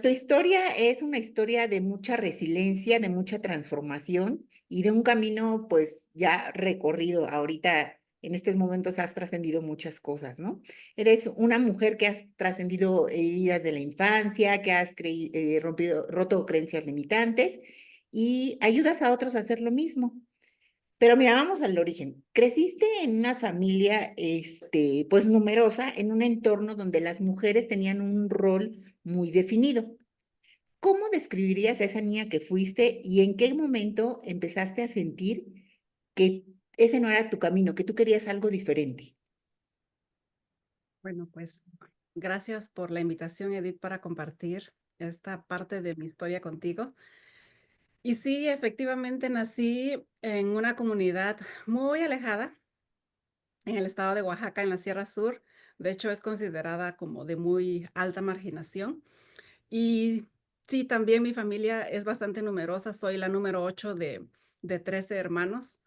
Tu historia es una historia de mucha resiliencia, de mucha transformación y de un camino, pues, ya recorrido. Ahorita, en estos momentos, has trascendido muchas cosas, ¿no? Eres una mujer que has trascendido heridas de la infancia, que has roto creencias limitantes y ayudas a otros a hacer lo mismo. Pero mira, vamos al origen. Creciste en una familia, pues numerosa, en un entorno donde las mujeres tenían un rol muy definido. ¿Cómo describirías a esa niña que fuiste y en qué momento empezaste a sentir que ese no era tu camino, que tú querías algo diferente? Bueno, pues gracias por la invitación, Edith, para compartir esta parte de mi historia contigo. Y sí, efectivamente nací en una comunidad muy alejada, en el estado de Oaxaca, en la Sierra Sur. De hecho, es considerada como de muy alta marginación. Y sí, también mi familia es bastante numerosa. Soy la número 8 de 13 hermanos.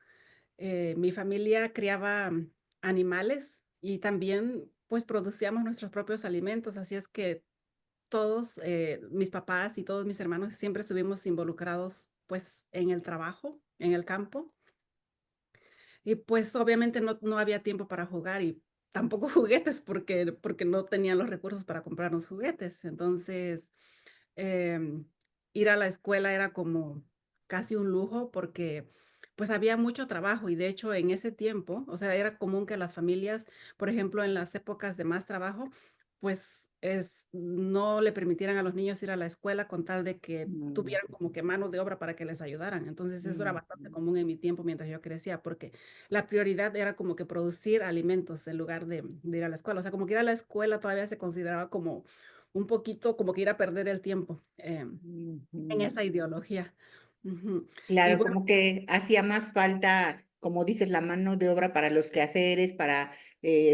Mi familia criaba animales y también, pues, producíamos nuestros propios alimentos, así es que todos, mis papás y todos mis hermanos siempre estuvimos involucrados, pues, en el trabajo, en el campo. Y, pues, obviamente no había tiempo para jugar y tampoco juguetes porque no tenían los recursos para comprarnos juguetes. Entonces, em, ir a la escuela era como casi un lujo porque, pues, había mucho trabajo y, de hecho, en ese tiempo, o sea, era común que las familias, por ejemplo, en las épocas de más trabajo, pues, no le permitieran a los niños ir a la escuela con tal de que Mm, tuvieran como que mano de obra para que les ayudaran. Entonces, eso era mm, bastante común en mi tiempo mientras yo crecía, porque la prioridad era como que producir alimentos en lugar de ir a la escuela. O sea, como que ir a la escuela todavía se consideraba como un poquito como que ir a perder el tiempo, en ujú. esa ideología. Ujú. Y Claro, bueno, como que hacía más falta, como dices, la mano de obra para los quehaceres, para,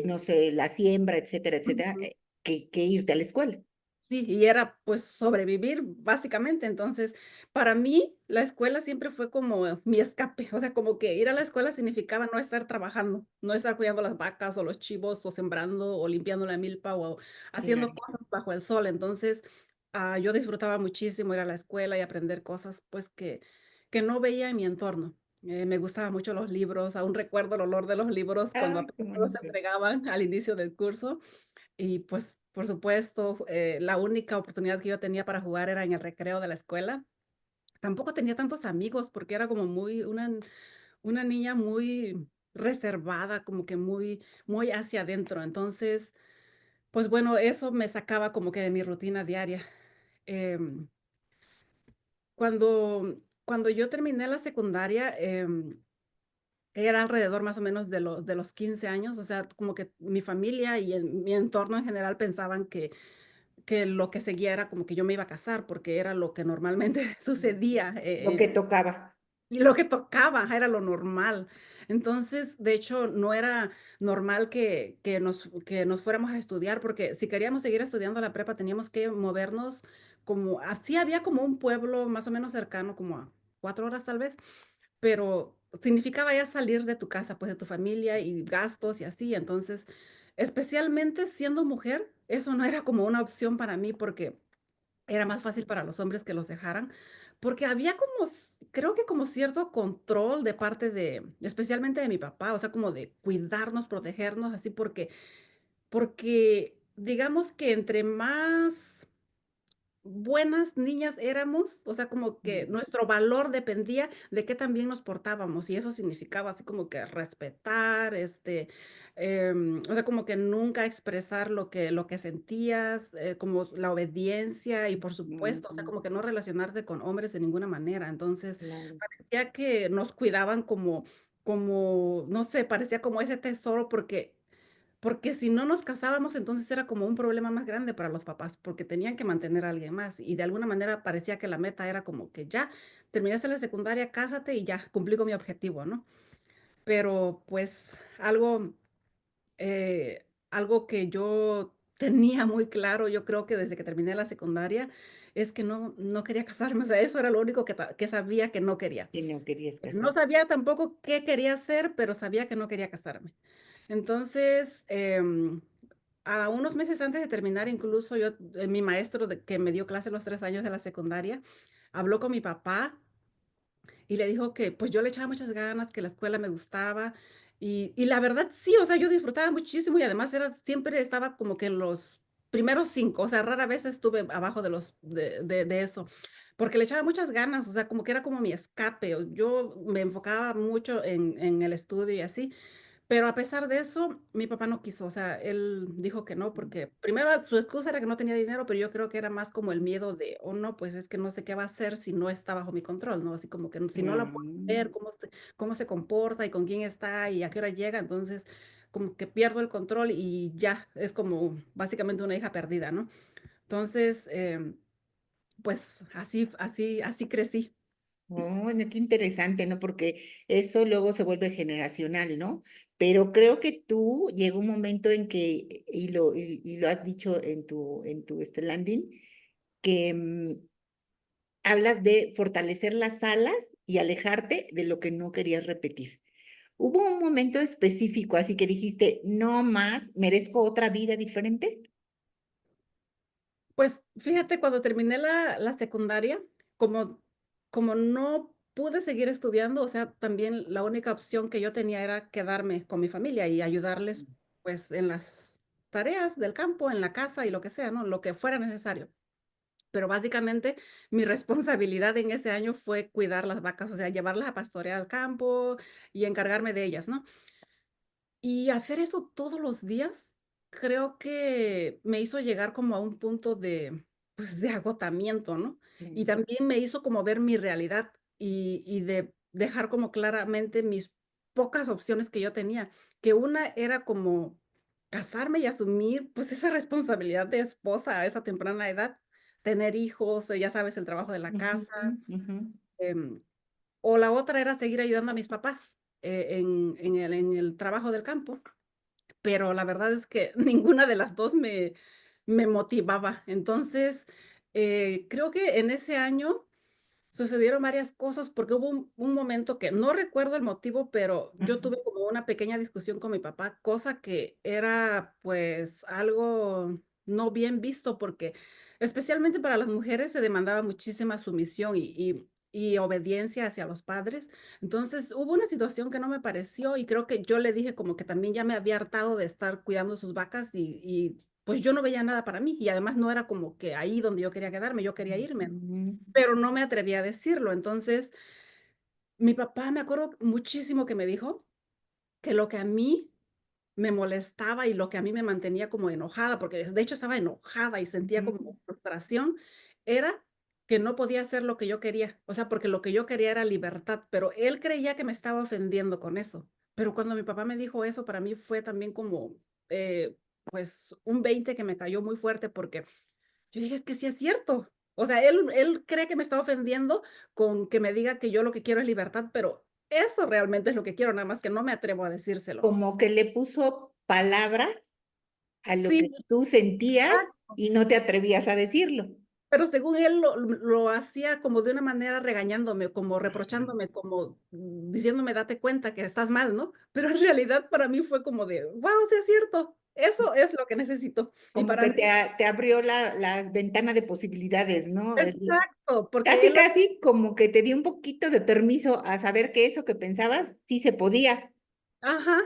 no sé, la siembra, etcétera, ujú. que irte a la escuela. Sí, y era, pues, sobrevivir, básicamente. Entonces, para mí, la escuela siempre fue como mi escape, o sea, como que ir a la escuela significaba no estar trabajando, no estar cuidando las vacas, o los chivos, o sembrando, o limpiando la milpa, o haciendo Claro. cosas bajo el sol. Entonces, yo disfrutaba muchísimo ir a la escuela y aprender cosas, pues, que no veía en mi entorno. Me gustaban mucho los libros, aún recuerdo el olor de los libros cuando Ay, qué apenas los bonito. entregaban al inicio del curso. Y, pues, por supuesto, la única oportunidad que yo tenía para jugar era en el recreo de la escuela. Tampoco tenía tantos amigos, porque era como muy una niña muy reservada, como que muy hacia adentro. Entonces, pues, bueno, eso me sacaba como que de mi rutina diaria. Em, cuando yo terminé la secundaria, era alrededor más o menos de los 15 años, o sea, como que mi familia y en mi entorno en general pensaban que lo que seguía era como que yo me iba a casar, porque era lo que normalmente sucedía, Lo que tocaba. y lo que tocaba, ajá, era lo normal. Entonces, de hecho, no era normal que nos fuéramos a estudiar, porque si queríamos seguir estudiando la prepa, teníamos que movernos como así había como un pueblo más o menos cercano, como a 4 horas tal vez, pero significaba ya salir de tu casa, pues, de tu familia y gastos y así. Entonces, especialmente siendo mujer, eso no era como una opción para mí, porque era más fácil para los hombres que los dejaran, porque había como creo que como cierto control de parte de especialmente de mi papá, o sea, como de cuidarnos, protegernos, así, porque digamos que entre más buenas niñas éramos, o sea, como que Mm, nuestro valor dependía de qué tan bien nos portábamos, y eso significaba así como que respetar, o sea, como que nunca expresar lo que sentías, como la obediencia y, por supuesto, o sea, ujú, como que no relacionarte con hombres de ninguna manera. Entonces, claro. parecía que nos cuidaban como, no sé, parecía como ese tesoro porque si no nos casábamos, entonces era como un problema más grande para los papás, porque tenían que mantener a alguien más, y de alguna manera parecía que la meta era como que ya, terminaste la secundaria, cásate y ya, cumplí con mi objetivo, ¿no? Pero, pues, algo que yo tenía muy claro, yo creo que desde que terminé la secundaria, es que no quería casarme, o sea, eso era lo único que sabía que no quería. Y no querías No casar. sabía tampoco qué quería hacer, pero sabía que no quería casarme. Entonces, a unos meses antes de terminar, incluso yo, mi maestro que me dio clase los 3 años de la secundaria, habló con mi papá y le dijo que, pues, yo le echaba muchas ganas, que la escuela me gustaba, y la verdad sí, o sea, yo disfrutaba muchísimo y además siempre estaba como que en los primeros 5, o sea, rara vez estuve abajo de los de eso, porque le echaba muchas ganas, o sea, como que era como mi escape, yo me enfocaba mucho en el estudio y así, pero a pesar de eso, mi papá no quiso, o sea, él dijo que no, porque primero su excusa era que no tenía dinero, pero yo creo que era más como el miedo de, oh no, pues es que no sé qué va a hacer si no está bajo mi control, ¿no? Así como que si no lo puedo ver, Mm. cómo se comporta y con quién está y a qué hora llega, entonces como que pierdo el control y ya, es como básicamente una hija perdida, ¿no? Entonces, pues así crecí. Oh, bueno, qué interesante, ¿no? Porque eso luego se vuelve generacional, ¿no? Pero creo que tú llegó un momento en que, y lo has dicho en tu landing, que hablas de fortalecer las alas y alejarte de lo que no querías repetir. ¿Hubo un momento específico así que dijiste, no más, merezco otra vida diferente? Pues, fíjate, cuando terminé la secundaria, como no pude seguir estudiando, o sea, también la única opción que yo tenía era quedarme con mi familia y ayudarles, pues, en las tareas del campo, en la casa y lo que sea, ¿no? Lo que fuera necesario. Pero básicamente, mi responsabilidad en ese año fue cuidar las vacas, o sea, llevarlas a pastorear al campo y encargarme de ellas, ¿no? Y hacer eso todos los días, creo que me hizo llegar como a un punto de, pues, de agotamiento, ¿no? Y Mm. también me hizo como ver mi realidad y de dejar como claramente mis pocas opciones que yo tenía, que una era como casarme y asumir, pues, esa responsabilidad de esposa a esa temprana edad, tener hijos, ya sabes, el trabajo de la Ujú, casa, ujú. em, o la otra era seguir ayudando a mis papás, en el trabajo del campo. Pero la verdad es que ninguna de las 2 me motivaba. Entonces, creo que en ese año sucedieron varias cosas, porque hubo un momento que no recuerdo el motivo, pero yo Ajá. tuve como una pequeña discusión con mi papá, cosa que era, pues, algo no bien visto, porque especialmente para las mujeres se demandaba muchísima sumisión y obediencia hacia los padres. Entonces, hubo una situación que no me pareció y creo que yo le dije como que también ya me había hartado de estar cuidando sus vacas pues, yo no veía nada para mí, y además no era como que ahí donde yo quería quedarme, yo quería irme, Ujú. pero no me atreví a decirlo. Entonces, mi papá, me acuerdo muchísimo que me dijo que lo que a mí me molestaba y lo que a mí me mantenía como enojada, porque de hecho estaba enojada y sentía como Ujú. frustración, era que no podía hacer lo que yo quería. O sea, porque lo que yo quería era libertad, pero él creía que me estaba ofendiendo con eso. Pero cuando mi papá me dijo eso, para mí fue también como, pues, un 20 que me cayó muy fuerte, porque yo dije: "Es que sí es cierto". O sea, él cree que me está ofendiendo con que me diga que yo lo que quiero es libertad, pero eso realmente es lo que quiero, nada más que no me atrevo a decírselo. Como que le puso palabras a lo Sí, que tú sentías exacto. y no te atrevías a decirlo. Pero según él lo hacía como de una manera regañándome, como reprochándome, como, diciéndome: "Date cuenta que estás mal", ¿no? Pero en realidad para mí fue como de: "Guau, sí es cierto, eso es lo que necesito". Y Como para que mí te abrió la ventana de posibilidades, ¿no? exacto, porque Casi, él casi como que te dio un poquito de permiso a saber que eso que pensabas sí se podía. ajá.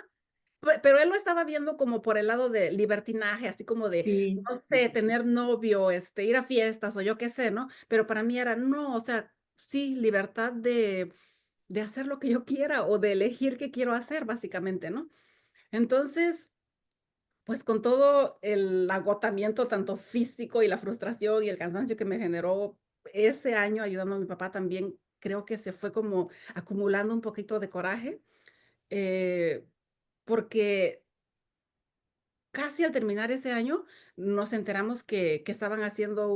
Pero él lo estaba viendo como por el lado de libertinaje, así como de, Sí, no sí, sé, sí, sí. tener novio, ir a fiestas o yo qué sé, ¿no? Pero para mí era, no, o sea, sí, libertad de hacer lo que yo quiera o de elegir qué quiero hacer, básicamente, ¿no? Entonces, pues con todo el agotamiento, tanto físico y la frustración y el cansancio que me generó ese año ayudando a mi papá también, creo que se fue como acumulando un poquito de coraje, eh, porque casi al terminar ese año, nos enteramos que estaban haciendo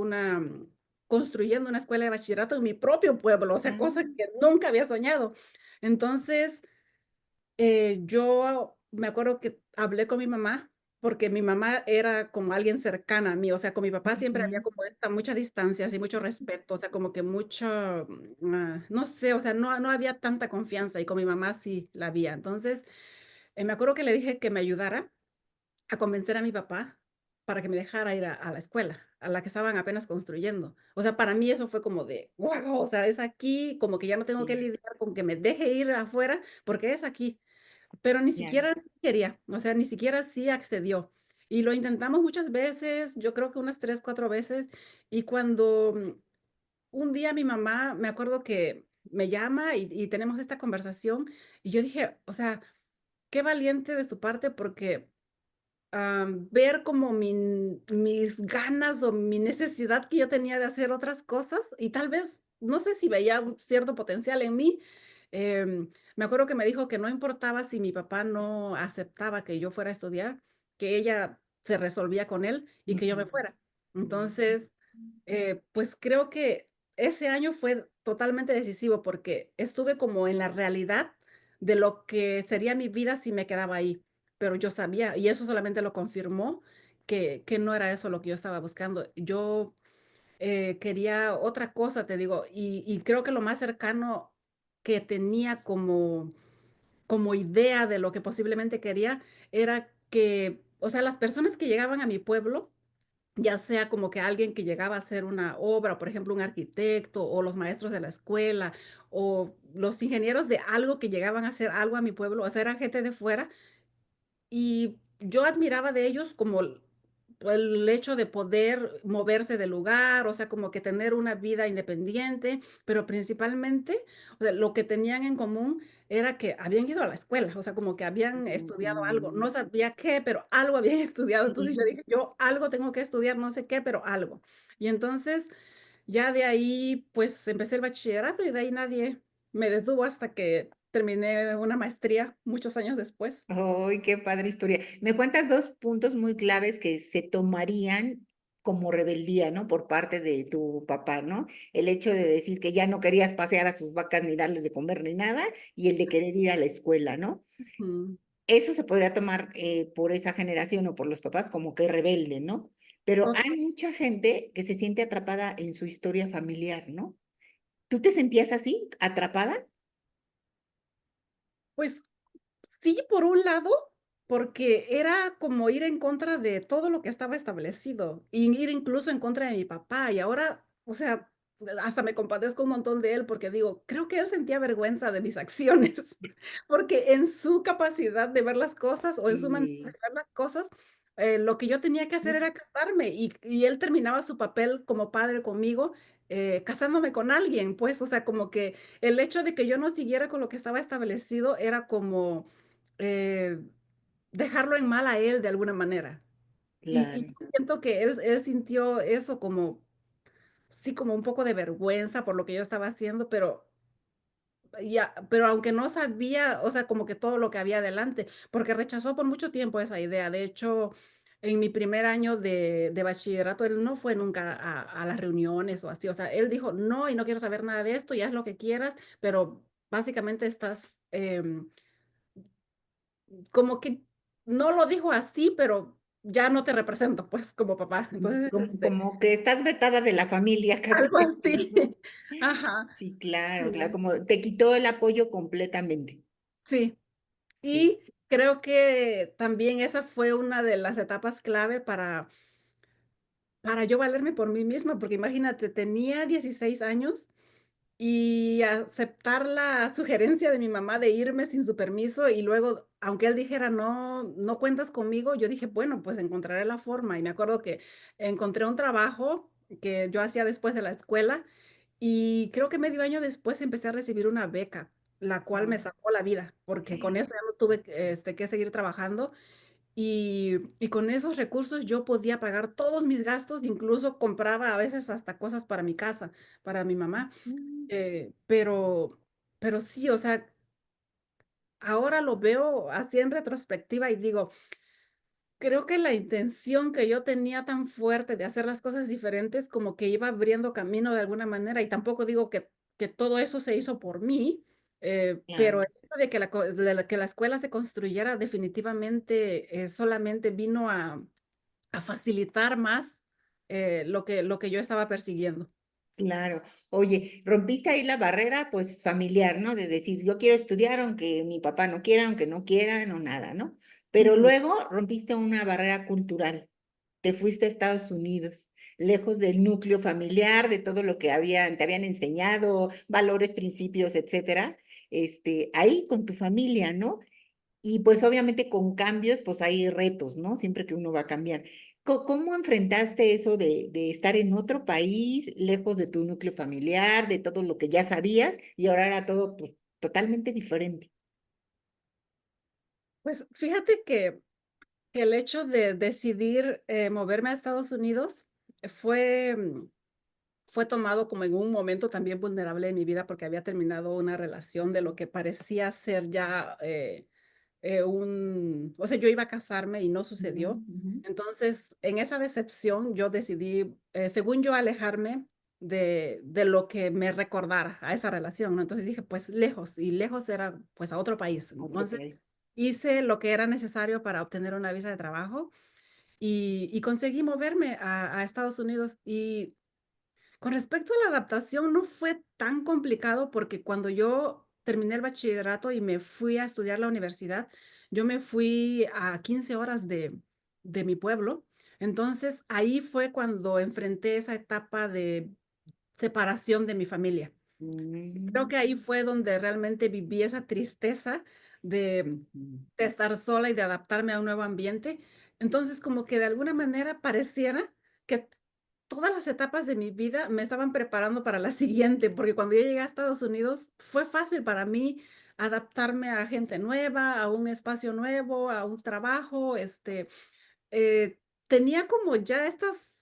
construyendo una escuela de bachillerato en mi propio pueblo, o sea, cosa Mm. que nunca había soñado. Entonces, yo me acuerdo que hablé con mi mamá, porque mi mamá era como alguien cercana a mí, o sea, con mi papá siempre había Ujú. como esta mucha distancia, así mucho respeto, o sea, como que mucho, no sé, o sea, no había tanta confianza, y con mi mamá sí la había. Entonces, me acuerdo que le dije que me ayudara a convencer a mi papá, para que me dejara ir a la escuela, a la que estaban apenas construyendo. O sea, para mí eso fue como de, guau, o sea, es aquí, como que ya no tengo que Ya, lidiar con que me deje ir afuera, porque es aquí. Pero ni ya. siquiera quería, o sea, ni siquiera sí accedió. Y lo intentamos muchas veces, yo creo que unas 3 4 veces, y cuando, un día mi mamá, me acuerdo que me llama y tenemos esta conversación, y yo dije, o sea, qué valiente de su parte, porque ver como mis ganas o mi necesidad que yo tenía de hacer otras cosas y tal vez, no sé si veía un cierto potencial en mí. Me acuerdo que me dijo que no importaba si mi papá no aceptaba que yo fuera a estudiar, que ella se resolvía con él y que yo me Ujú. fuera. Entonces, pues creo que ese año fue totalmente decisivo porque estuve como en la realidad de lo que sería mi vida si me quedaba ahí. Pero yo sabía, y eso solamente lo confirmó, que no era eso lo que yo estaba buscando. Yo, quería otra cosa, te digo, y creo que lo más cercano que tenía como idea de lo que posiblemente quería era que, o sea, las personas que llegaban a mi pueblo, ya sea como que alguien que llegaba a hacer una obra, por ejemplo, un arquitecto, o los maestros de la escuela, o los ingenieros de algo que llegaban a hacer algo a mi pueblo, o sea, eran gente de fuera, y yo admiraba de ellos como el hecho de poder moverse del lugar, o sea, como que tener una vida independiente, pero principalmente, o sea, lo que tenían en común era que habían ido a la escuela, o sea, como que habían estudiado algo, Ujú. no sabía qué, pero algo habían estudiado. Entonces yo Sí. dije, yo algo tengo que estudiar, no sé qué, pero algo. Y entonces ya de ahí, pues empecé el bachillerato y de ahí nadie me detuvo hasta que terminé una maestría muchos años después. ¡Ay, qué padre historia! Me cuentas 2 puntos muy claves que se tomarían como rebeldía, ¿no? Por parte de tu papá, ¿no? El hecho de decir que ya no querías pasear a sus vacas, ni darles de comer, ni nada, y el de querer ir a la escuela, ¿no? Mm. Eso se podría tomar, por esa generación o por los papás como que rebelde, ¿no? Pero hay mucha gente que se siente atrapada en su historia familiar, ¿no? ¿Tú te sentías así, atrapada? Pues sí, por un lado, porque era como ir en contra de todo lo que estaba establecido, y ir incluso en contra de mi papá. Y ahora, o sea, hasta me compadezco un montón de él, porque digo, creo que él sentía vergüenza de mis acciones, porque en su capacidad de ver las cosas, o en su manera de Sí. ver las cosas, lo que yo tenía que hacer era casarme, y él terminaba su papel como padre conmigo, casándome con alguien, pues, o sea, como que el hecho de que yo no siguiera con lo que estaba establecido era como, eh, dejarlo en mal a él de alguna manera. Y Claro, yo siento que él sintió eso como, sí, como un poco de vergüenza por lo que yo estaba haciendo, pero aunque no sabía, o sea, como que todo lo que había adelante, porque rechazó por mucho tiempo esa idea. De hecho, en mi primer año de bachillerato, él no fue nunca a las reuniones o así. O sea, él dijo: "No, y no quiero saber nada de esto, y haz lo que quieras, pero básicamente estás, como que no lo dijo así, pero ya no te represento, pues, como papá". Entonces, como que estás vetada de la familia, casi, algo casi, así. ¿no? Ajá, Sí, claro, claro, sí, como te quitó el apoyo completamente. sí. Sí, Y creo que también esa fue una de las etapas clave para yo valerme por mí misma, porque imagínate, tenía 16 años y aceptar la sugerencia de mi mamá de irme sin su permiso, y luego, aunque él dijera: "No, no cuentas conmigo", yo dije: "Bueno, pues encontraré la forma". Y me acuerdo que encontré un trabajo que yo hacía después de la escuela, y creo que medio año después empecé a recibir una beca, la cual me ah, salvó la vida, porque con eso ya no tuve, que seguir trabajando, y con esos recursos yo podía pagar todos mis gastos, incluso compraba a veces hasta cosas para mi casa, para mi mamá. mm, Eh, pero pero sí, o sea, ahora lo veo así en retrospectiva y digo, creo que la intención que yo tenía tan fuerte de hacer las cosas diferentes, como que iba abriendo camino de alguna manera, y tampoco digo que todo eso se hizo por mí, pero claro, el hecho de que que la escuela se construyera definitivamente, solamente vino a facilitar más, lo que yo estaba persiguiendo. claro. Oye, rompiste ahí la barrera, pues, familiar, ¿no? De decir: "Yo quiero estudiar aunque mi papá no quiera, aunque no quieran o nada", ¿no? Pero Ujú, luego rompiste una barrera cultural. te fuiste a Estados Unidos, lejos del núcleo familiar, de todo lo que te habían enseñado, valores, principios, etcétera, ahí con tu familia, ¿no? Y pues obviamente con cambios, pues hay retos, ¿no? Siempre que uno va a cambiar. ¿Cómo enfrentaste eso de estar en otro país, lejos de tu núcleo familiar, de todo lo que ya sabías, y ahora era todo pues, totalmente diferente? Pues fíjate que el hecho de decidir, moverme a Estados Unidos fue, fue tomado como en un momento también vulnerable de mi vida, porque había terminado una relación de lo que parecía ser ya, o sea, yo iba a casarme y no Ujú, sucedió. ujú, Entonces, en esa decepción, yo decidí, según yo, alejarme de lo que me recordara a esa relación, ¿no? Entonces dije, pues lejos, y lejos era pues a otro país. otro Entonces, país. hice lo que era necesario para obtener una visa de trabajo y conseguí moverme a Estados Unidos. Y con respecto a la adaptación, no fue tan complicado porque cuando yo terminé el bachillerato y me fui a estudiar la universidad, yo me fui a 15 horas de mi pueblo. Entonces, ahí fue cuando enfrenté esa etapa de separación de mi familia. Creo Mm, que ahí fue donde realmente viví esa tristeza de ujú, de estar sola y de adaptarme a un nuevo ambiente. Entonces, como que de alguna manera pareciera que todas las etapas de mi vida me estaban preparando para la siguiente, porque cuando yo llegué a Estados Unidos fue fácil para mí adaptarme a gente nueva, a un espacio nuevo, a un trabajo, tenía como ya estas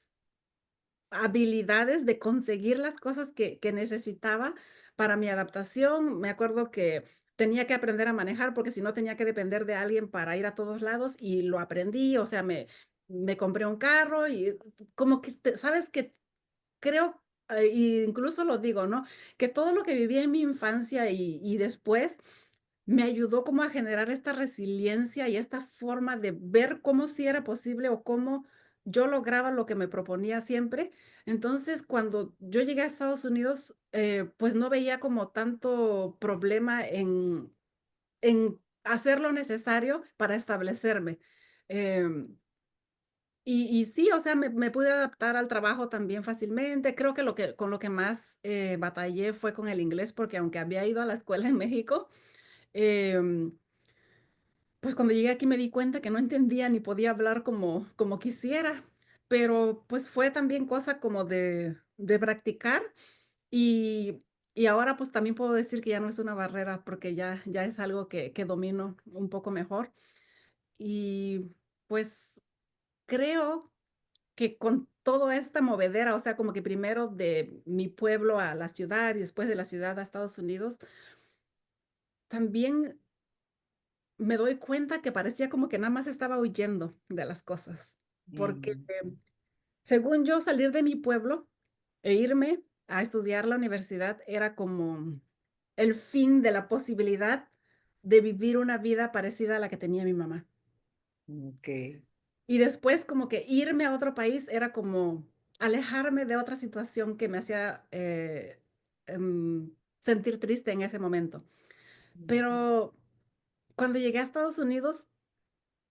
habilidades de conseguir las cosas que necesitaba para mi adaptación. Me acuerdo que tenía que aprender a manejar, porque si no tenía que depender de alguien para ir a todos lados, y lo aprendí, o sea, me compré un carro y como que sabes que creo, incluso lo digo, ¿no? Que todo lo que viví en mi infancia y después me ayudó como a generar esta resiliencia y esta forma de ver cómo sí era posible o cómo yo lograba lo que me proponía siempre. Entonces, cuando yo llegué a Estados Unidos, pues no veía como tanto problema en hacer lo necesario para establecerme. Em, y sí, o sea, me pude adaptar al trabajo también fácilmente. Creo que con lo que más, batallé fue con el inglés, porque aunque había ido a la escuela en México, em, pues cuando llegué aquí me di cuenta que no entendía ni podía hablar como quisiera, pero pues fue también cosa como de practicar y y ahora, pues también puedo decir que ya no es una barrera, porque ya es algo que domino un poco mejor. Y pues creo que con toda esta movedera, o sea, como que primero de mi pueblo a la ciudad y después de la ciudad a Estados Unidos, también me doy cuenta que parecía como que nada más estaba huyendo de las cosas, porque mm, según yo salir de mi pueblo e irme a estudiar la universidad era como el fin de la posibilidad de vivir una vida parecida a la que tenía mi mamá. ok. Y después como que irme a otro país era como alejarme de otra situación que me hacía, sentir triste en ese momento. Ujú, Pero cuando llegué a Estados Unidos,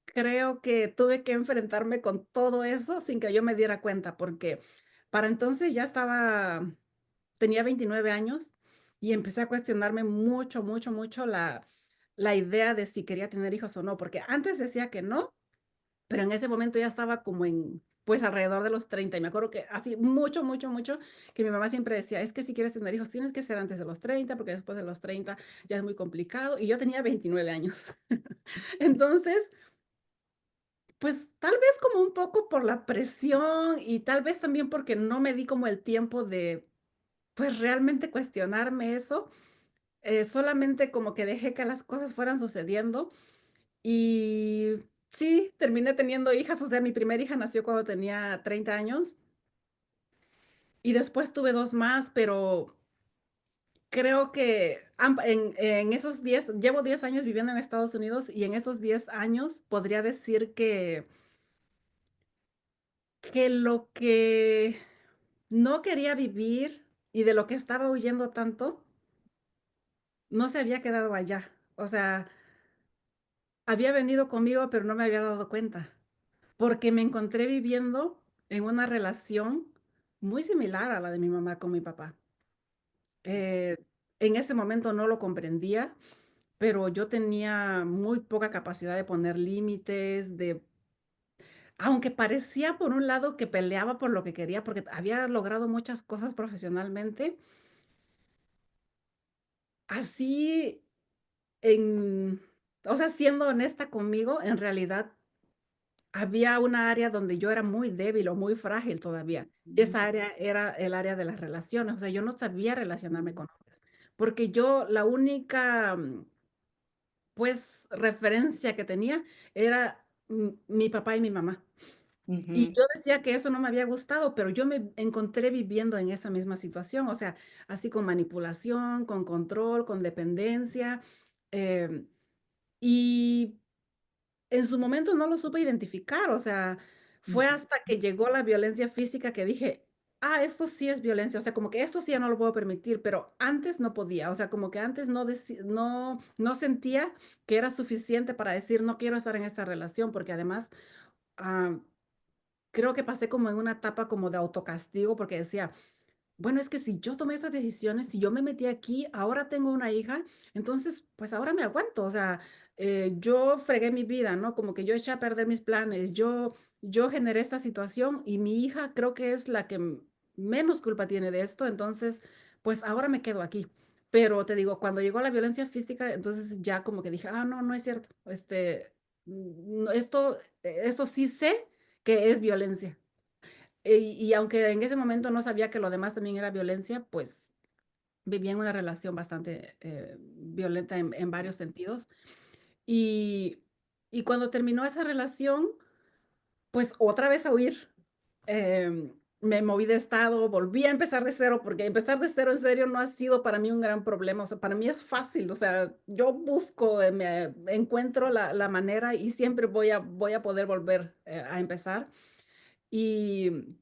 creo que tuve que enfrentarme con todo eso sin que yo me diera cuenta, porque para entonces ya tenía 29 años y empecé a cuestionarme mucho, mucho, mucho la idea de si quería tener hijos o no, porque antes decía que no, pero en ese momento ya estaba como pues alrededor de los 30 y me acuerdo que así mucho, mucho, mucho, que mi mamá siempre decía, es que si quieres tener hijos tienes que ser antes de los 30 porque después de los 30 ya es muy complicado y yo tenía 29 años. Entonces, pues tal vez como un poco por la presión y tal vez también porque no me di como el tiempo de pues realmente cuestionarme eso, solamente como que dejé que las cosas fueran sucediendo. Y sí, terminé teniendo hijas, o sea, mi primera hija nació cuando tenía 30 años y después tuve 2 más, pero creo que en esos 10 llevo 10 años viviendo en Estados Unidos y en esos 10 años podría decir que lo que no quería vivir y de lo que estaba huyendo tanto, no se había quedado allá. O sea, había venido conmigo, pero no me había dado cuenta. porque me encontré viviendo en una relación muy similar a la de mi mamá con mi papá. Eh, en ese momento no lo comprendía, pero yo tenía muy poca capacidad de poner límites, de aunque parecía por un lado que peleaba por lo que quería, porque había logrado muchas cosas profesionalmente, así en o sea, siendo honesta conmigo, en realidad había una área donde yo era muy débil o muy frágil todavía, y esa área era el área de las relaciones, o sea, yo no sabía relacionarme con hombres, porque yo la única, pues, referencia que tenía era mi papá y mi mamá. Y Ujú, yo decía que eso no me había gustado, pero yo me encontré viviendo en esa misma situación, o sea, así con manipulación, con control, con dependencia, em, y en su momento no lo supe identificar, o sea, fue ujú, hasta que llegó la violencia física que dije: "Ah, esto sí es violencia", o sea, como que esto sí ya no lo puedo permitir, pero antes no podía, o sea, como que antes no sentía que era suficiente para decir: "No quiero estar en esta relación", porque además, ah, creo que pasé como en una etapa como de autocastigo, porque decía: bueno, es que si yo tomé estas decisiones, si yo me metí aquí, ahora tengo una hija, entonces, pues ahora me aguanto. O sea, yo fregué mi vida, ¿no? Como que yo eché a perder mis planes, yo generé esta situación y mi hija creo que es la que menos culpa tiene de esto, entonces, pues ahora me quedo aquí. Pero te digo, cuando llegó la violencia física, entonces ya como que dije, ah, no, no es cierto. Esto sí sé que es violencia. Y aunque en ese momento no sabía que lo demás también era violencia, pues vivía en una relación bastante, violenta en varios sentidos. Y y cuando terminó esa relación, pues otra vez a huir. Me moví de estado, volví a empezar de cero, porque empezar de cero en serio no ha sido para mí un gran problema, o sea, para mí es fácil, o sea, yo busco, me encuentro la manera y siempre voy a poder volver, a empezar. Y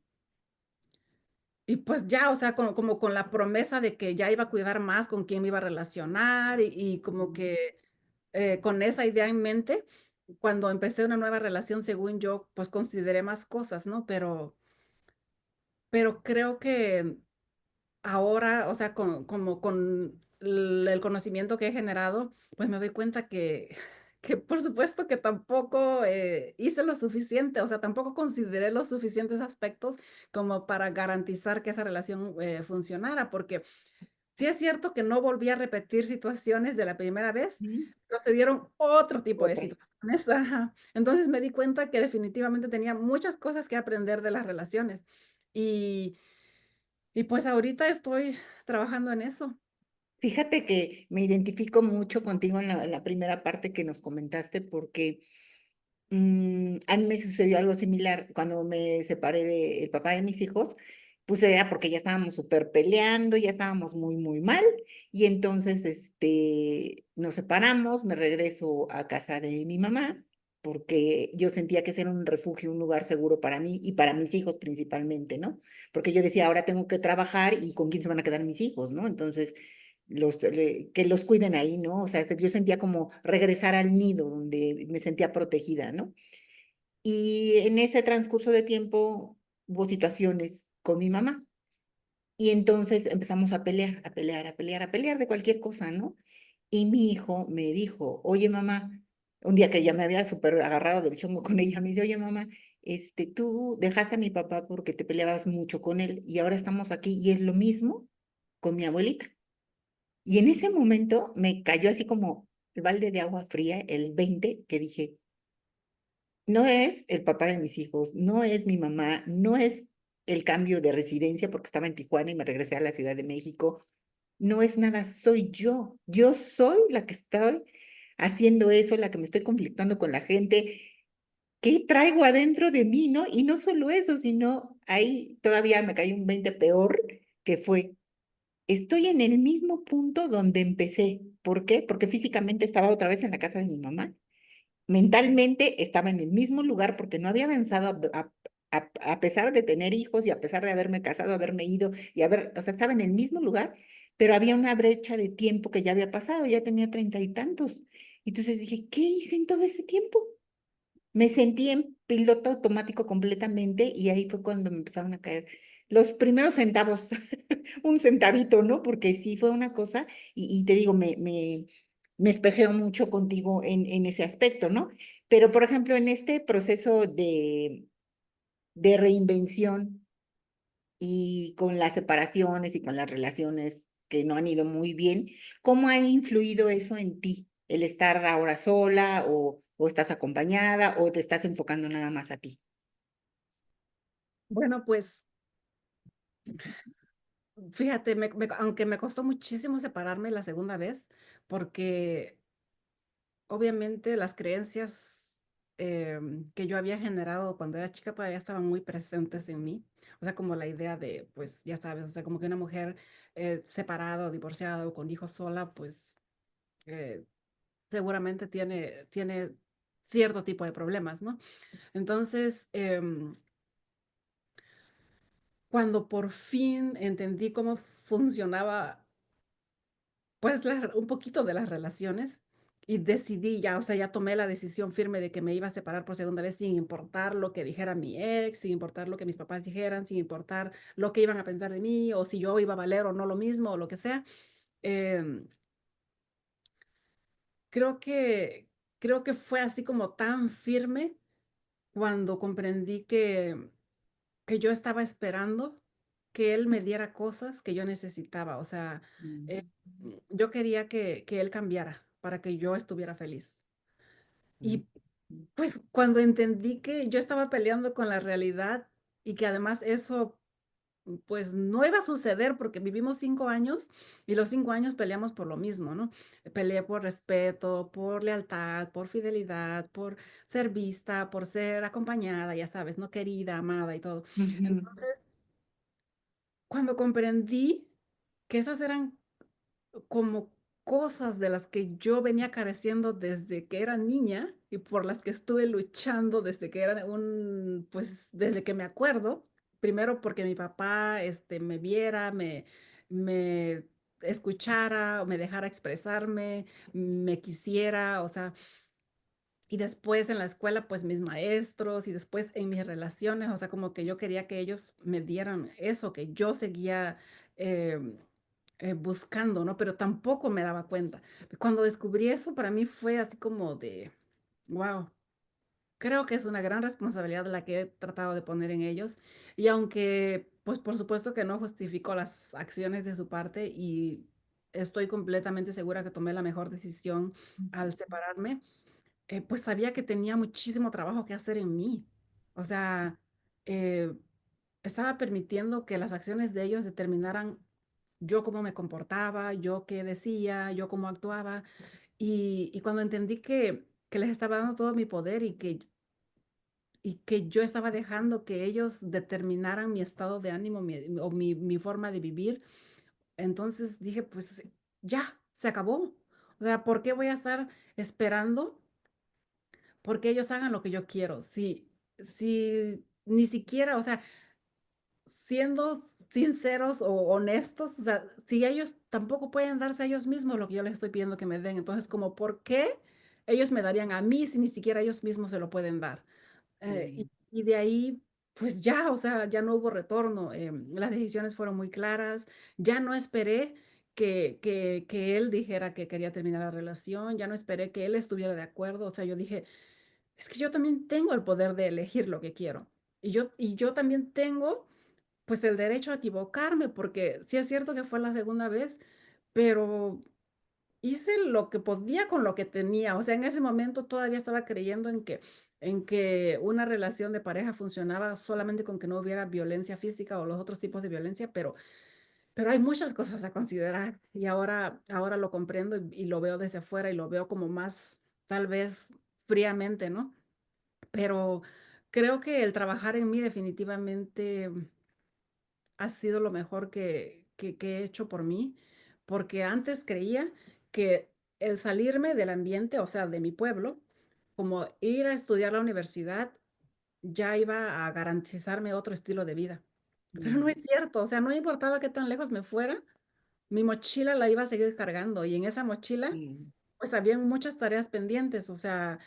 Y pues ya, o sea, como con la promesa de que ya iba a cuidar más con quién me iba a relacionar y como que, con esa idea en mente, cuando empecé una nueva relación, según yo, pues consideré más cosas, ¿no? Pero creo que ahora, o sea, con el conocimiento que he generado, pues me doy cuenta que que por supuesto que tampoco, hice lo suficiente, o sea, tampoco consideré los suficientes aspectos como para garantizar que esa relación, funcionara, porque sí es cierto que no volví a repetir situaciones de la primera vez, ujú. pero se dieron otro tipo de Otra. situaciones, ajá. Entonces me di cuenta que definitivamente tenía muchas cosas que aprender de las relaciones. Y y pues ahorita estoy trabajando en eso. Fíjate que me identifico mucho contigo en la primera parte que nos comentaste, porque a mí me sucedió algo similar cuando me separé del papá de mis hijos, pues era porque ya estábamos súper peleando, ya estábamos muy, muy mal, y entonces, nos separamos, me regreso a casa de mi mamá, porque yo sentía que ese era un refugio, un lugar seguro para mí y para mis hijos principalmente, ¿no? Porque yo decía, ahora tengo que trabajar y con quién se van a quedar mis hijos, ¿no? Entonces, que los cuiden ahí, ¿no? O sea, yo sentía como regresar al nido donde me sentía protegida, ¿no? Y en ese transcurso de tiempo hubo situaciones con mi mamá. Y entonces empezamos a pelear, a pelear, a pelear, a pelear de cualquier cosa, ¿no? Y mi hijo me dijo, oye mamá, un día que ya me había súper agarrado del chongo con ella, me dice, oye mamá, tú dejaste a mi papá porque te peleabas mucho con él y ahora estamos aquí y es lo mismo con mi abuelita. Y en ese momento me cayó así como el balde de agua fría, el 20 que dije, no es el papá de mis hijos, no es mi mamá, no es el cambio de residencia porque estaba en Tijuana y me regresé a la Ciudad de México, no es nada, soy yo. Yo soy la que estoy haciendo eso, la que me estoy conflictando con la gente. ¿Qué traigo adentro de mí, no? Y no solo eso, sino ahí todavía me cayó un 20 peor, que fue, estoy en el mismo punto donde empecé. ¿Por qué? Porque físicamente estaba otra vez en la casa de mi mamá, mentalmente estaba en el mismo lugar porque no había avanzado a pesar de tener hijos y a pesar de haberme casado, haberme ido y haber, o sea, estaba en el mismo lugar, pero había una brecha de tiempo que ya había pasado, ya tenía 30 y tantos. Entonces dije, ¿qué hice en todo ese tiempo? Me sentí en piloto automático completamente y ahí fue cuando me empezaron a caer los primeros centavos, un centavito, ¿no? Porque sí fue una cosa y te digo, me espejeo mucho contigo en ese aspecto, ¿no? Pero, por ejemplo, en este proceso de reinvención y con las separaciones y con las relaciones que no han ido muy bien, ¿cómo ha influido eso en ti? ¿El estar ahora sola o estás acompañada o te estás enfocando nada más a ti? Bueno, pues fíjate, aunque me costó muchísimo separarme la segunda vez, porque obviamente las creencias que yo había generado cuando era chica todavía estaban muy presentes en mí. O sea, como la idea de, pues ya sabes, o sea, como que una mujer separada o divorciada o con hijos sola, pues eh, seguramente tiene cierto tipo de problemas, ¿no? Entonces, cuando por fin entendí cómo funcionaba, pues un poquito de las relaciones y decidí ya, o sea, ya tomé la decisión firme de que me iba a separar por segunda vez sin importar lo que dijera mi ex, sin importar lo que mis papás dijeran, sin importar lo que iban a pensar de mí o si yo iba a valer o no lo mismo o lo que sea. Em, creo que, creo que fue así como tan firme cuando comprendí que yo estaba esperando que él me diera cosas que yo necesitaba. O sea, eh, Mm, yo quería que él cambiara para que yo estuviera feliz. mm, Y mm, pues cuando entendí que yo estaba peleando con la realidad y que además eso pues no iba a suceder porque vivimos 5 años y los 5 años peleamos por lo mismo, ¿no? Peleé por respeto, por lealtad, por fidelidad, por ser vista, por ser acompañada, ya sabes, ¿no? Querida, amada y todo. ujú, Entonces, cuando comprendí que esas eran como cosas de las que yo venía careciendo desde que era niña y por las que estuve luchando desde que era pues desde que me acuerdo. Primero porque mi papá, me viera, me escuchara, me dejara expresarme, me quisiera, o sea, y después en la escuela, pues mis maestros y después en mis relaciones, o sea, como que yo quería que ellos me dieran eso, que yo seguía em, buscando, ¿no? Pero tampoco me daba cuenta. Cuando descubrí eso, para mí fue así como de, wow, creo que es una gran responsabilidad la que he tratado de poner en ellos. Y aunque, pues por supuesto que no justifico las acciones de su parte y estoy completamente segura que tomé la mejor decisión al separarme, pues sabía que tenía muchísimo trabajo que hacer en mí. O sea, eh, estaba permitiendo que las acciones de ellos determinaran yo cómo me comportaba, yo qué decía, yo cómo actuaba. Y cuando entendí que les estaba dando todo mi poder y que yo estaba dejando que ellos determinaran mi estado de ánimo o mi forma de vivir, entonces dije, pues ya, se acabó. O sea, ¿por qué voy a estar esperando porque ellos hagan lo que yo quiero? Si ni siquiera, o sea, siendo sinceros o honestos, o sea, si ellos tampoco pueden darse a ellos mismos lo que yo les estoy pidiendo que me den, entonces como, ¿por qué ellos me darían a mí si ni siquiera ellos mismos se lo pueden dar? sí, Y de ahí, pues ya, o sea, ya no hubo retorno. Las decisiones fueron muy claras. Ya no esperé que él dijera que quería terminar la relación. Ya no esperé que él estuviera de acuerdo. O sea, yo dije, es que yo también tengo el poder de elegir lo que quiero. Y yo también tengo, pues, el derecho a equivocarme, porque sí es cierto que fue la segunda vez, pero hice lo que podía con lo que tenía. O sea, en ese momento todavía estaba creyendo en que una relación de pareja funcionaba solamente con que no hubiera violencia física o los otros tipos de violencia, pero hay muchas cosas a considerar y ahora lo comprendo y lo veo desde afuera y lo veo como más, tal vez, fríamente, ¿no? Pero creo que el trabajar en mí definitivamente ha sido lo mejor que he hecho por mí, porque antes creía que el salirme del ambiente, o sea, de mi pueblo, como ir a estudiar a la universidad, ya iba a garantizarme otro estilo de vida. Pero no mm, es cierto, o sea, no importaba qué tan lejos me fuera, mi mochila la iba a seguir cargando y en esa mochila sí. pues habían muchas tareas pendientes, o sea,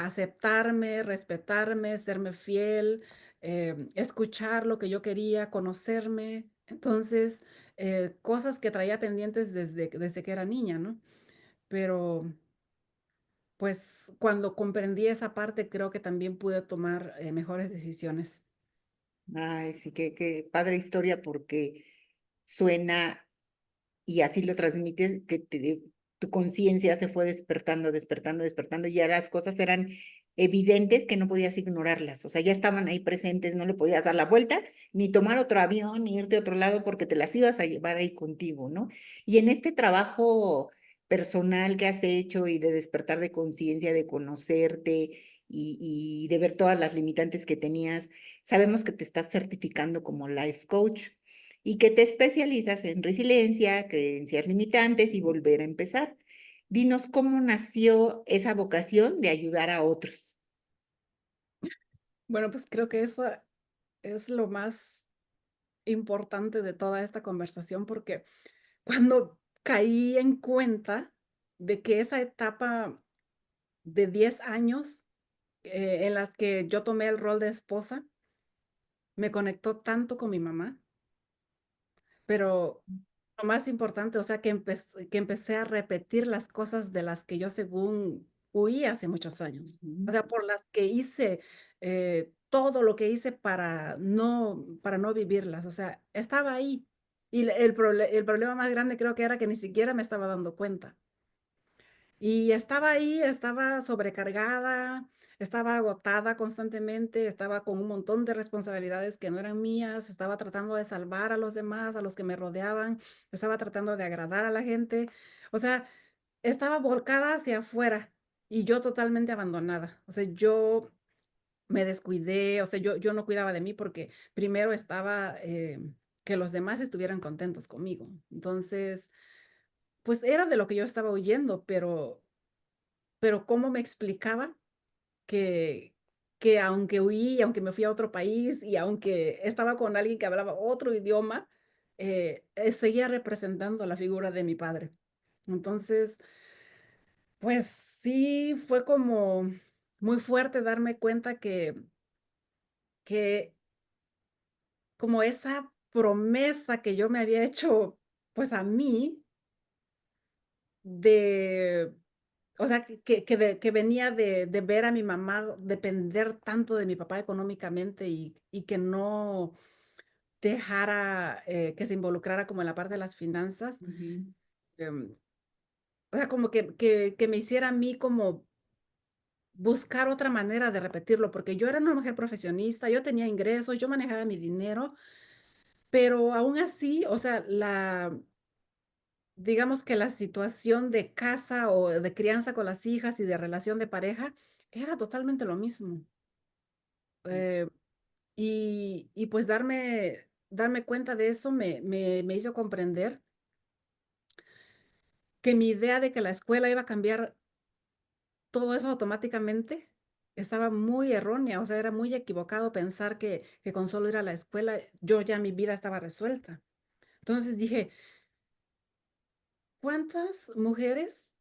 aceptarme, respetarme, serme fiel, escuchar lo que yo quería, conocerme. Entonces, cosas que traía pendientes desde que era niña, ¿no? Pero, pues, cuando comprendí esa parte, creo que también pude tomar, mejores decisiones. Ay, sí, qué padre historia porque suena y así lo transmites, que tu conciencia se fue despertando, despertando, despertando, y ya las cosas eran evidentes que no podías ignorarlas, o sea, ya estaban ahí presentes, no le podías dar la vuelta, ni tomar otro avión, ni irte a otro lado porque te las ibas a llevar ahí contigo, ¿no? Y en este trabajo personal que has hecho y de despertar de conciencia, de conocerte y de ver todas las limitantes que tenías, sabemos que te estás certificando como life coach y que te especializas en resiliencia, creencias limitantes y volver a empezar. Dinos cómo nació esa vocación de ayudar a otros. Bueno, pues creo que eso es lo más importante de toda esta conversación, porque cuando caí en cuenta de que esa etapa de 10 años, en las que yo tomé el rol de esposa, me conectó tanto con mi mamá, pero lo más importante, o sea, que empecé a repetir las cosas de las que yo según huí hace muchos años. O Ujú, sea, por las que hice, todo lo que hice para no vivirlas. O sea, estaba ahí. Y el problema más grande creo que era que ni siquiera me estaba dando cuenta. Y estaba ahí, estaba sobrecargada, estaba agotada constantemente, estaba con un montón de responsabilidades que no eran mías, estaba tratando de salvar a los demás, a los que me rodeaban, estaba tratando de agradar a la gente. O sea, estaba volcada hacia afuera y yo totalmente abandonada. O sea, yo me descuidé, o sea, yo no cuidaba de mí porque primero estaba que los demás estuvieran contentos conmigo. Entonces, pues era de lo que yo estaba huyendo, pero ¿cómo me explicaba que aunque huí, aunque me fui a otro país y aunque estaba con alguien que hablaba otro idioma, seguía representando la figura de mi padre? Entonces, pues sí, fue como muy fuerte darme cuenta que como esa promesa que yo me había hecho, pues, a mí, de o sea, que venía de ver a mi mamá depender tanto de mi papá económicamente y que no dejara, que se involucrara como en la parte de las finanzas, ujú, em, o sea, como que me hiciera a mí como buscar otra manera de repetirlo, porque yo era una mujer profesionista, yo tenía ingresos, yo manejaba mi dinero, pero aún así, o sea, digamos que la situación de casa o de crianza con las hijas y de relación de pareja era totalmente lo mismo. Eh, y pues darme cuenta de eso me hizo comprender que mi idea de que la escuela iba a cambiar todo eso automáticamente estaba muy errónea, o sea, era muy equivocado pensar que con solo ir a la escuela yo ya mi vida estaba resuelta. Entonces dije, ¿cuántas mujeres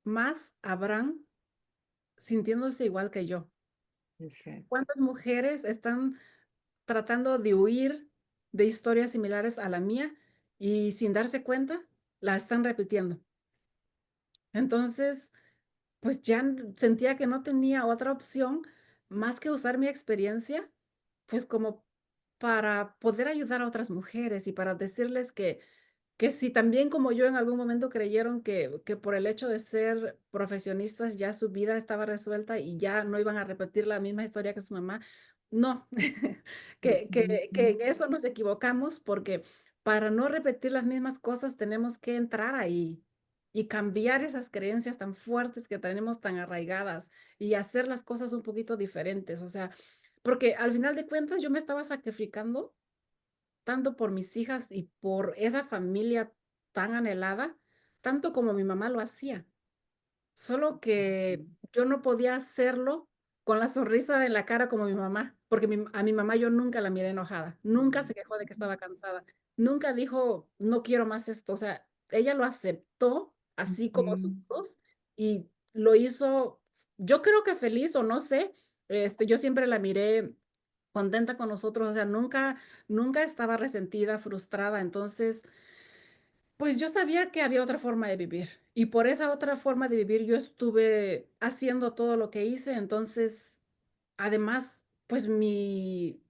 más habrán sintiéndose igual que yo? exacto. ¿Cuántas mujeres están tratando de huir de historias similares a la mía y sin darse cuenta la están repitiendo? Entonces, pues ya sentía que no tenía otra opción más que usar mi experiencia, pues como para poder ayudar a otras mujeres y para decirles que si también como yo en algún momento creyeron que por el hecho de ser profesionistas ya su vida estaba resuelta y ya no iban a repetir la misma historia que su mamá, no, que Ujú, en eso nos equivocamos porque para no repetir las mismas cosas tenemos que entrar ahí y cambiar esas creencias tan fuertes que tenemos tan arraigadas y hacer las cosas un poquito diferentes, o sea, porque al final de cuentas yo me estaba sacrificando tanto por mis hijas y por esa familia tan anhelada, tanto como mi mamá lo hacía. Solo que yo no podía hacerlo con la sonrisa en la cara como mi mamá, porque a mi mamá yo nunca la miré enojada, nunca se quejó de que estaba cansada, nunca dijo, no quiero más esto, o sea, ella lo aceptó así como sus ujú, hijos y lo hizo, yo creo que feliz o no sé, yo siempre la miré contenta con nosotros, o sea, nunca estaba resentida, frustrada. Entonces, pues yo sabía que había otra forma de vivir y por esa otra forma de vivir yo estuve haciendo todo lo que hice. Entonces, además, pues mi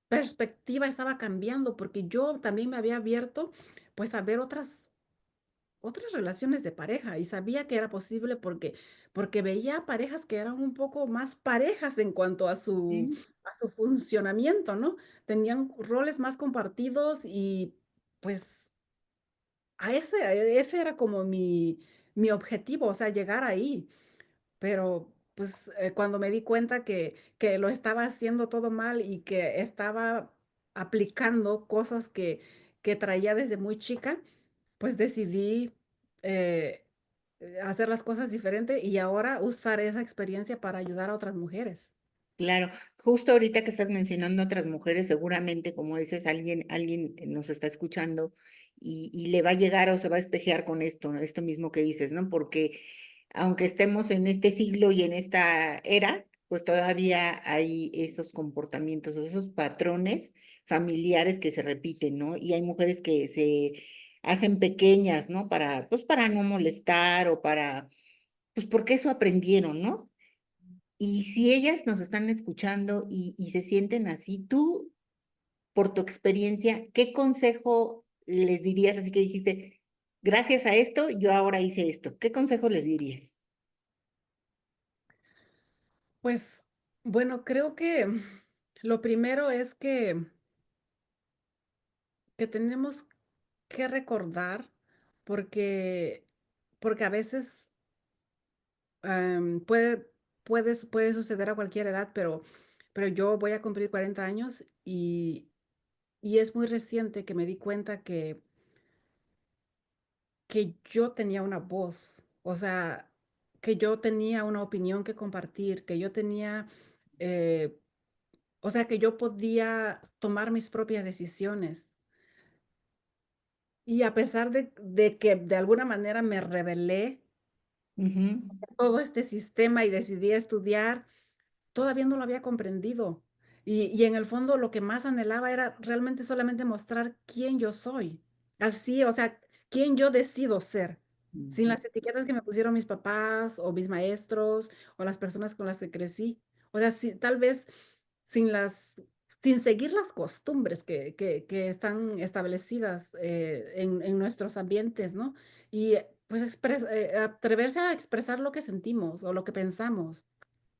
perspectiva estaba cambiando porque yo también me había abierto, pues, a ver otras relaciones de pareja y sabía que era posible porque veía parejas que eran un poco más parejas en cuanto Sí, a su funcionamiento, ¿no? Tenían roles más compartidos y, pues, ese era como mi objetivo, o sea, llegar ahí. Pero, pues, cuando me di cuenta que lo estaba haciendo todo mal y que estaba aplicando cosas que traía desde muy chica, pues decidí, eh, hacer las cosas diferente y ahora usar esa experiencia para ayudar a otras mujeres. claro. Justo ahorita que estás mencionando a otras mujeres, seguramente, como dices, alguien nos está escuchando y le va a llegar o se va a espejear con esto, ¿no? Esto mismo que dices, ¿no? Porque aunque estemos en este siglo y en esta era, pues todavía hay esos comportamientos, esos patrones familiares que se repiten, ¿no? Y hay mujeres que se hacen pequeñas, ¿no? Pues para no molestar o pues porque eso aprendieron, ¿no? Y si ellas nos están escuchando y se sienten así, tú, por tu experiencia, ¿qué consejo les dirías? Así que dijiste, gracias a esto, yo ahora hice esto. ¿Qué consejo les dirías? Pues, bueno, creo que lo primero es que tenemos que recordar, porque porque a veces, puede suceder a cualquier edad, pero yo voy a cumplir 40 años y es muy reciente que me di cuenta que yo tenía una voz, o sea, que yo tenía una opinión que compartir, que yo tenía, eh, o sea, que yo podía tomar mis propias decisiones. Y a pesar de que de alguna manera me rebelé Ujú, a todo este sistema y decidí estudiar, todavía no lo había comprendido. Y en el fondo lo que más anhelaba era realmente solamente mostrar quién yo soy. Así, o sea, quién yo decido ser, sin ujú. las etiquetas que me pusieron mis papás o mis maestros o las personas con las que crecí. O sea, tal vez sin sin seguir las costumbres que están establecidas en nuestros ambientes, ¿no? Y pues atreverse a expresar lo que sentimos o lo que pensamos.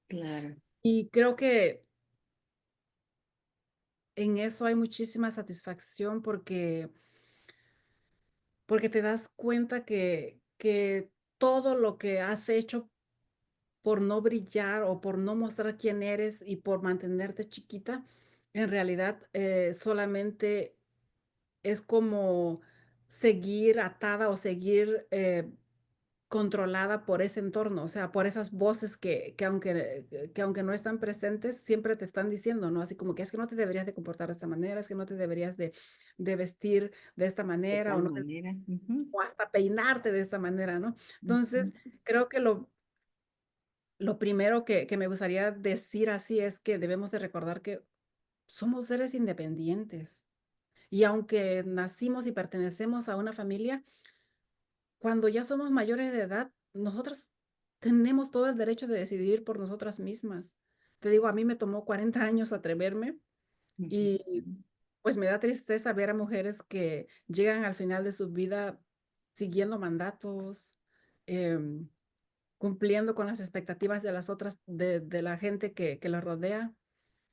Claro. Y creo que en eso hay muchísima satisfacción porque te das cuenta que todo lo que has hecho por no brillar o por no mostrar quién eres y por mantenerte chiquita, en realidad solamente es como seguir atada o seguir controlada por ese entorno, o sea, por esas voces que aunque no están presentes, siempre te están diciendo, ¿no? Así como que es que no te deberías de comportar de esta manera, es que no te deberías de vestir de esta De manera tal manera. Ujú, o hasta peinarte de esta manera, ¿no? ujú. Entonces, creo que lo primero que me gustaría decir así es que debemos de recordar que somos seres independientes y aunque nacimos y pertenecemos a una familia, cuando ya somos mayores de edad, nosotros tenemos todo el derecho de decidir por nosotras mismas. Te digo, a mí me tomó 40 años atreverme Ujú, y pues me da tristeza ver a mujeres que llegan al final de su vida siguiendo mandatos, em, cumpliendo con las expectativas de las otras, de la gente que las rodea.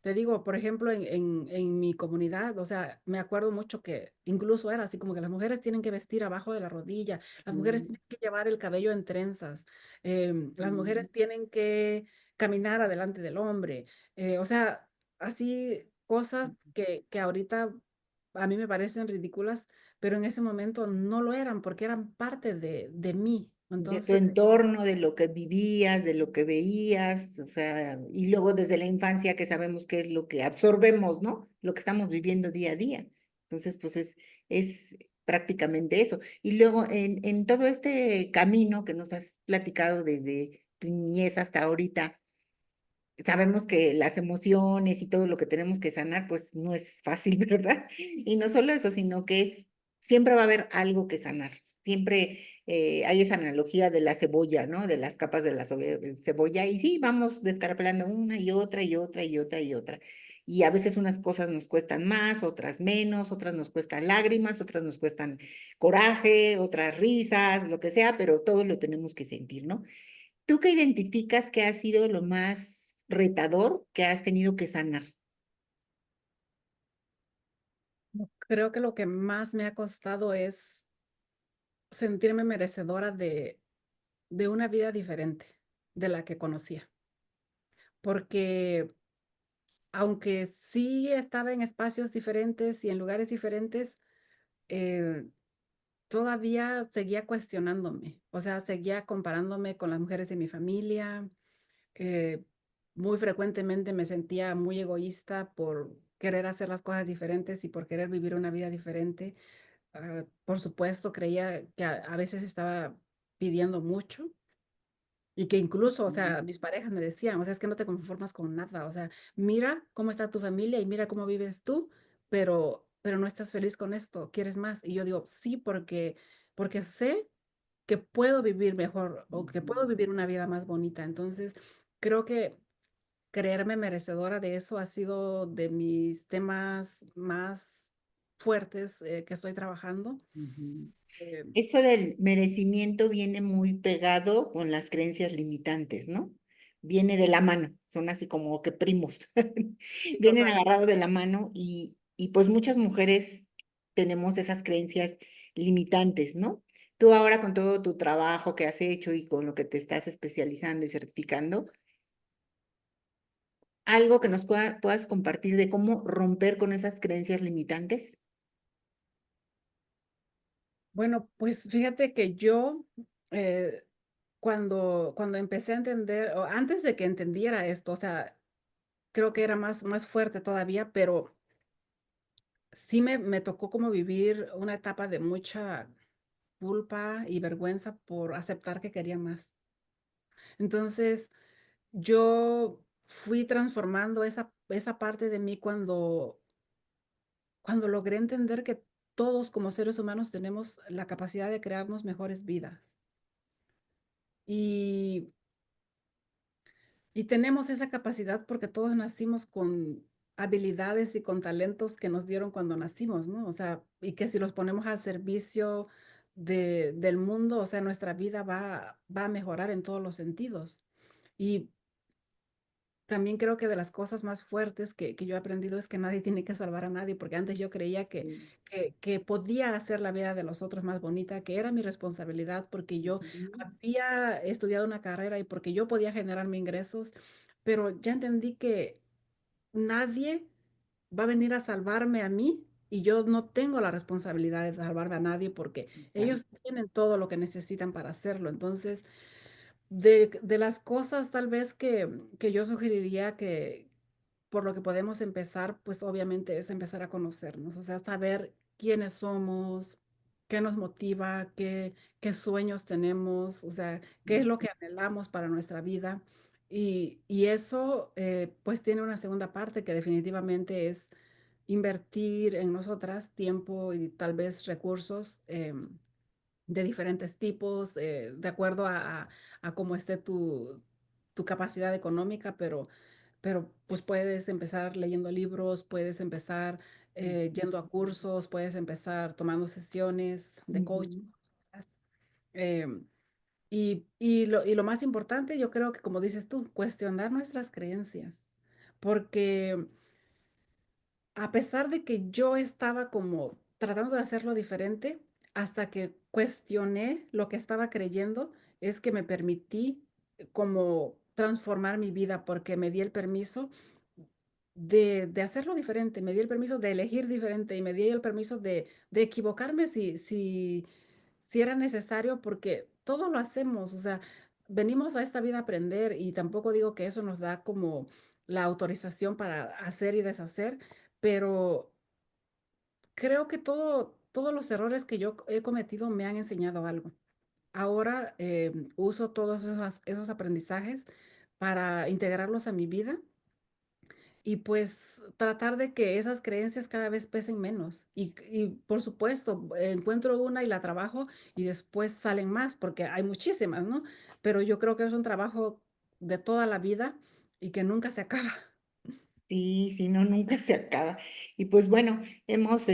Te digo, por ejemplo, en mi comunidad, o sea, me acuerdo mucho que incluso era así como que las mujeres tienen que vestir abajo de la rodilla, las mujeres ujú, tienen que llevar el cabello en trenzas, las ujú. mujeres tienen que caminar adelante del hombre, o sea, así cosas que ahorita a mí me parecen ridículas, pero en ese momento no lo eran porque eran parte de mí. De tu Entonces, entorno, de lo que vivías, de lo que veías, o sea, y luego desde la infancia que sabemos qué es lo que absorbemos, ¿no? Lo que estamos viviendo día a día. Entonces, pues es prácticamente eso. Y luego en todo este camino que nos has platicado desde tu niñez hasta ahorita, sabemos que las emociones y todo lo que tenemos que sanar, pues no es fácil, ¿verdad? Y no solo eso, sino que siempre va a haber algo que sanar. Siempre hay esa analogía de la cebolla, ¿no? De las capas de la cebolla. Y sí, vamos descarapelando una y otra y otra y otra y otra. Y a veces unas cosas nos cuestan más, otras menos, otras nos cuestan lágrimas, otras nos cuestan coraje, otras risas, lo que sea, pero todo lo tenemos que sentir, ¿no? ¿Tú qué identificas que ha sido lo más retador que has tenido que sanar? Creo que lo que más me ha costado es sentirme merecedora de una vida diferente de la que conocía, porque aunque sí estaba en espacios diferentes y en lugares diferentes, eh, todavía seguía cuestionándome, o sea, seguía comparándome con las mujeres de mi familia. eh, Muy frecuentemente me sentía muy egoísta por querer hacer las cosas diferentes y por querer vivir una vida diferente. Por supuesto, creía que a veces estaba pidiendo mucho y que incluso, o Ujú, sea, mis parejas me decían, o sea, es que no te conformas con nada, o sea, mira cómo está tu familia y mira cómo vives tú, pero no estás feliz con esto, quieres más. Y yo digo, sí, porque sé que puedo vivir mejor o que puedo ujú, vivir una vida más bonita. Entonces, creo que creerme merecedora de eso ha sido de mis temas más fuertes que estoy trabajando. ujú. Eh, Eso del merecimiento viene muy pegado con las creencias limitantes, ¿no? Viene de la mano, son así como que primos, sí, vienen total. agarrados de la mano y pues muchas mujeres tenemos esas creencias limitantes, ¿no? Tú ahora con todo tu trabajo que has hecho y con lo que te estás especializando y certificando, algo que nos puedas compartir de cómo romper con esas creencias limitantes. Bueno, pues fíjate que yo, eh, cuando empecé a entender, o antes de que entendiera esto, o sea, creo que era más fuerte todavía, pero sí me tocó como vivir una etapa de mucha culpa y vergüenza por aceptar que quería más. Entonces, yo fui transformando esa parte de mí cuando logré entender que todos como seres humanos tenemos la capacidad de crearnos mejores vidas. Y Y tenemos esa capacidad porque todos nacimos con habilidades y con talentos que nos dieron cuando nacimos, ¿no? O sea, y que si los ponemos al servicio del mundo, o sea, nuestra vida va a mejorar en todos los sentidos. Y también creo que de las cosas más fuertes que yo he aprendido es que nadie tiene que salvar a nadie, porque antes yo creía Mm, que podía hacer la vida de los otros más bonita, que era mi responsabilidad, porque yo ujú, había estudiado una carrera y porque yo podía generarme ingresos, pero ya entendí que nadie va a venir a salvarme a mí y yo no tengo la responsabilidad de salvarme a nadie porque ellos exacto. tienen todo lo que necesitan para hacerlo. Entonces, de las cosas tal vez que yo sugeriría que por lo que podemos empezar, pues obviamente es empezar a conocernos, o sea, saber quiénes somos, qué nos motiva, qué sueños tenemos, o sea, qué es lo que anhelamos para nuestra vida. Y eso pues tiene una segunda parte que definitivamente es invertir en nosotras tiempo y tal vez recursos. De diferentes tipos, de acuerdo a cómo esté tu capacidad económica, pero pues puedes empezar leyendo libros, puedes empezar yendo a cursos, puedes empezar tomando sesiones de coaching. Ujú, em, y lo más importante, yo creo que como dices tú, cuestionar nuestras creencias, porque a pesar de que yo estaba como tratando de hacerlo diferente, hasta que cuestioné lo que estaba creyendo, es que me permití como transformar mi vida porque me di el permiso de hacerlo diferente, me di el permiso de elegir diferente y me di el permiso de equivocarme si era necesario, porque todo lo hacemos, o sea, venimos a esta vida a aprender y tampoco digo que eso nos da como la autorización para hacer y deshacer, pero creo que todo todos los errores que yo he cometido me han enseñado algo. Ahora uso todos esos aprendizajes para integrarlos a mi vida y pues tratar de que esas creencias cada vez pesen menos. Y por supuesto, encuentro una y la trabajo y después salen más, porque hay muchísimas, ¿no? Pero yo creo que es un trabajo de toda la vida y que nunca se acaba. Sí, sí, no, nunca se acaba. Y pues bueno, hemos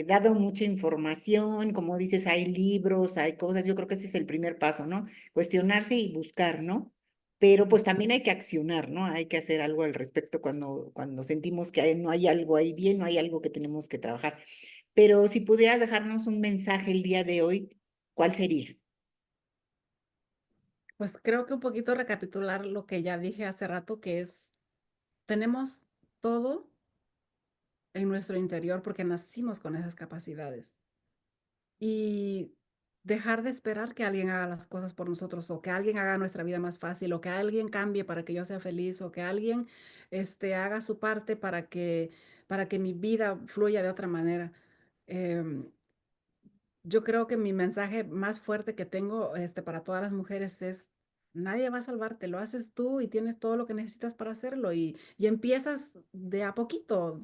dado mucha información, como dices, hay libros, hay cosas, yo creo que ese es el primer paso, ¿no? Cuestionarse y buscar, ¿no? Pero pues también hay que accionar, ¿no? Hay que hacer algo al respecto cuando sentimos que no hay algo ahí bien, no hay algo que tenemos que trabajar. Pero si pudieras dejarnos un mensaje el día de hoy, ¿cuál sería? Pues creo que un poquito recapitular lo que ya dije hace rato, que es, tenemos todo en nuestro interior porque nacimos con esas capacidades. Y dejar de esperar que alguien haga las cosas por nosotros o que alguien haga nuestra vida más fácil o que alguien cambie para que yo sea feliz o que alguien haga su parte para que mi vida fluya de otra manera. Em, yo creo que mi mensaje más fuerte que tengo para todas las mujeres es, nadie va a salvarte, lo haces tú y tienes todo lo que necesitas para hacerlo y empiezas de a poquito,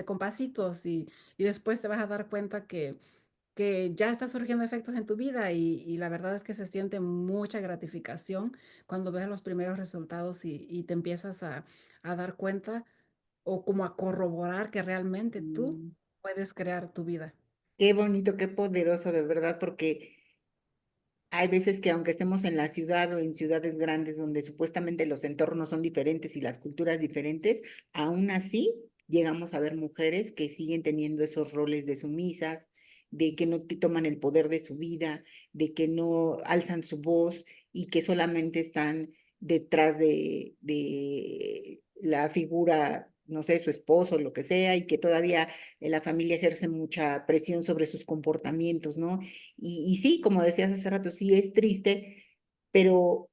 con pasitos y después te vas a dar cuenta que ya está surgiendo efectos en tu vida y la verdad es que se siente mucha gratificación cuando ves los primeros resultados y te empiezas a dar cuenta o como a corroborar que realmente tú Mm, puedes crear tu vida. qué bonito, qué poderoso, de verdad, porque hay veces que aunque estemos en la ciudad o en ciudades grandes donde supuestamente los entornos son diferentes y las culturas diferentes, aún así llegamos a ver mujeres que siguen teniendo esos roles de sumisas, de que no toman el poder de su vida, de que no alzan su voz y que solamente están detrás de la figura, no sé, su esposo, lo que sea, y que todavía la familia ejerce mucha presión sobre sus comportamientos, ¿no? Y sí, como decías hace rato, sí es triste, pero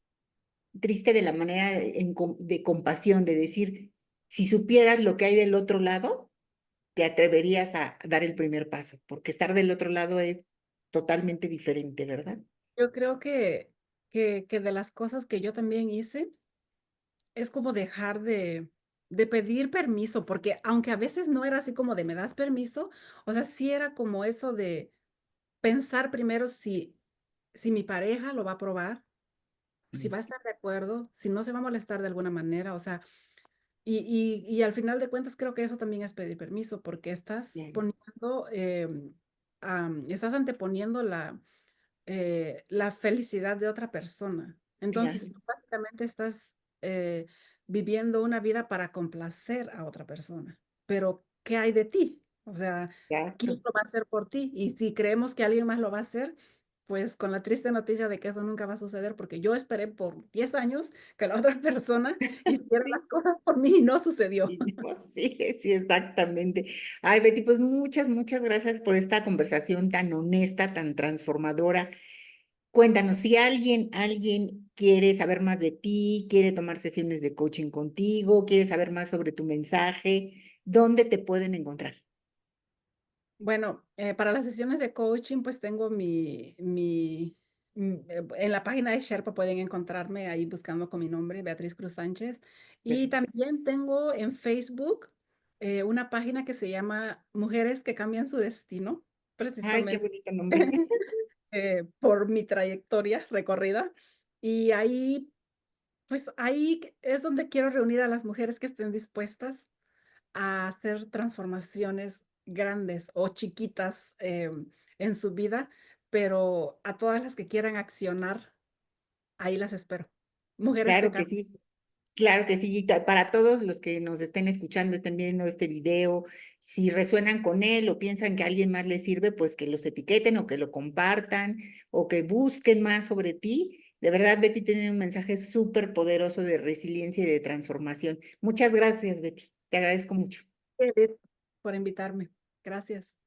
triste de la manera de compasión, de decir, si supieras lo que hay del otro lado, te atreverías a dar el primer paso, porque estar del otro lado es totalmente diferente, ¿verdad? Yo creo que de las cosas que yo también hice es como dejar de pedir permiso, porque aunque a veces no era así como de me das permiso, o sea, sí era como eso de pensar primero si mi pareja lo va a probar, si Mm, va a estar de acuerdo, si no se va a molestar de alguna manera, o sea, y al final de cuentas creo que eso también es pedir permiso, porque estás claro, poniendo, estás anteponiendo la felicidad de otra persona. Entonces, claro, tú básicamente estás viviendo una vida para complacer a otra persona. Pero, ¿qué hay de ti? O sea, ¿quién exacto. lo va a hacer por ti? Y si creemos que alguien más lo va a hacer, pues con la triste noticia de que eso nunca va a suceder, porque yo esperé por 10 años que la otra persona hiciera las Sí, cosas por mí y no sucedió. y no, sí, sí, exactamente. Ay, Betty, pues muchas, muchas gracias por esta conversación tan honesta, tan transformadora. Cuéntanos, si alguien quiere saber más de ti, quiere tomar sesiones de coaching contigo, quiere saber más sobre tu mensaje, ¿dónde te pueden encontrar? Bueno, para las sesiones de coaching, pues tengo en la página de Sherpa pueden encontrarme ahí buscando con mi nombre, Beatriz Cruz Sánchez. Y Perfecto. también tengo en Facebook una página que se llama Mujeres que cambian su destino, Ay, qué precisamente bonito nombre. por mi trayectoria recorrida. Y ahí, pues ahí es donde quiero reunir a las mujeres que estén dispuestas a hacer transformaciones grandes o chiquitas en su vida, pero a todas las que quieran accionar, ahí las espero. Mujeres que Claro que cambian. sí, claro que sí. Y para todos los que nos estén escuchando, estén viendo este video, si resuenan con él o piensan que a alguien más les sirve, pues que los etiqueten o que lo compartan o que busquen más sobre ti. De verdad, Betty tiene un mensaje súper poderoso de resiliencia y de transformación. Muchas gracias, Betty. Te agradezco mucho. Edith, por invitarme. Gracias.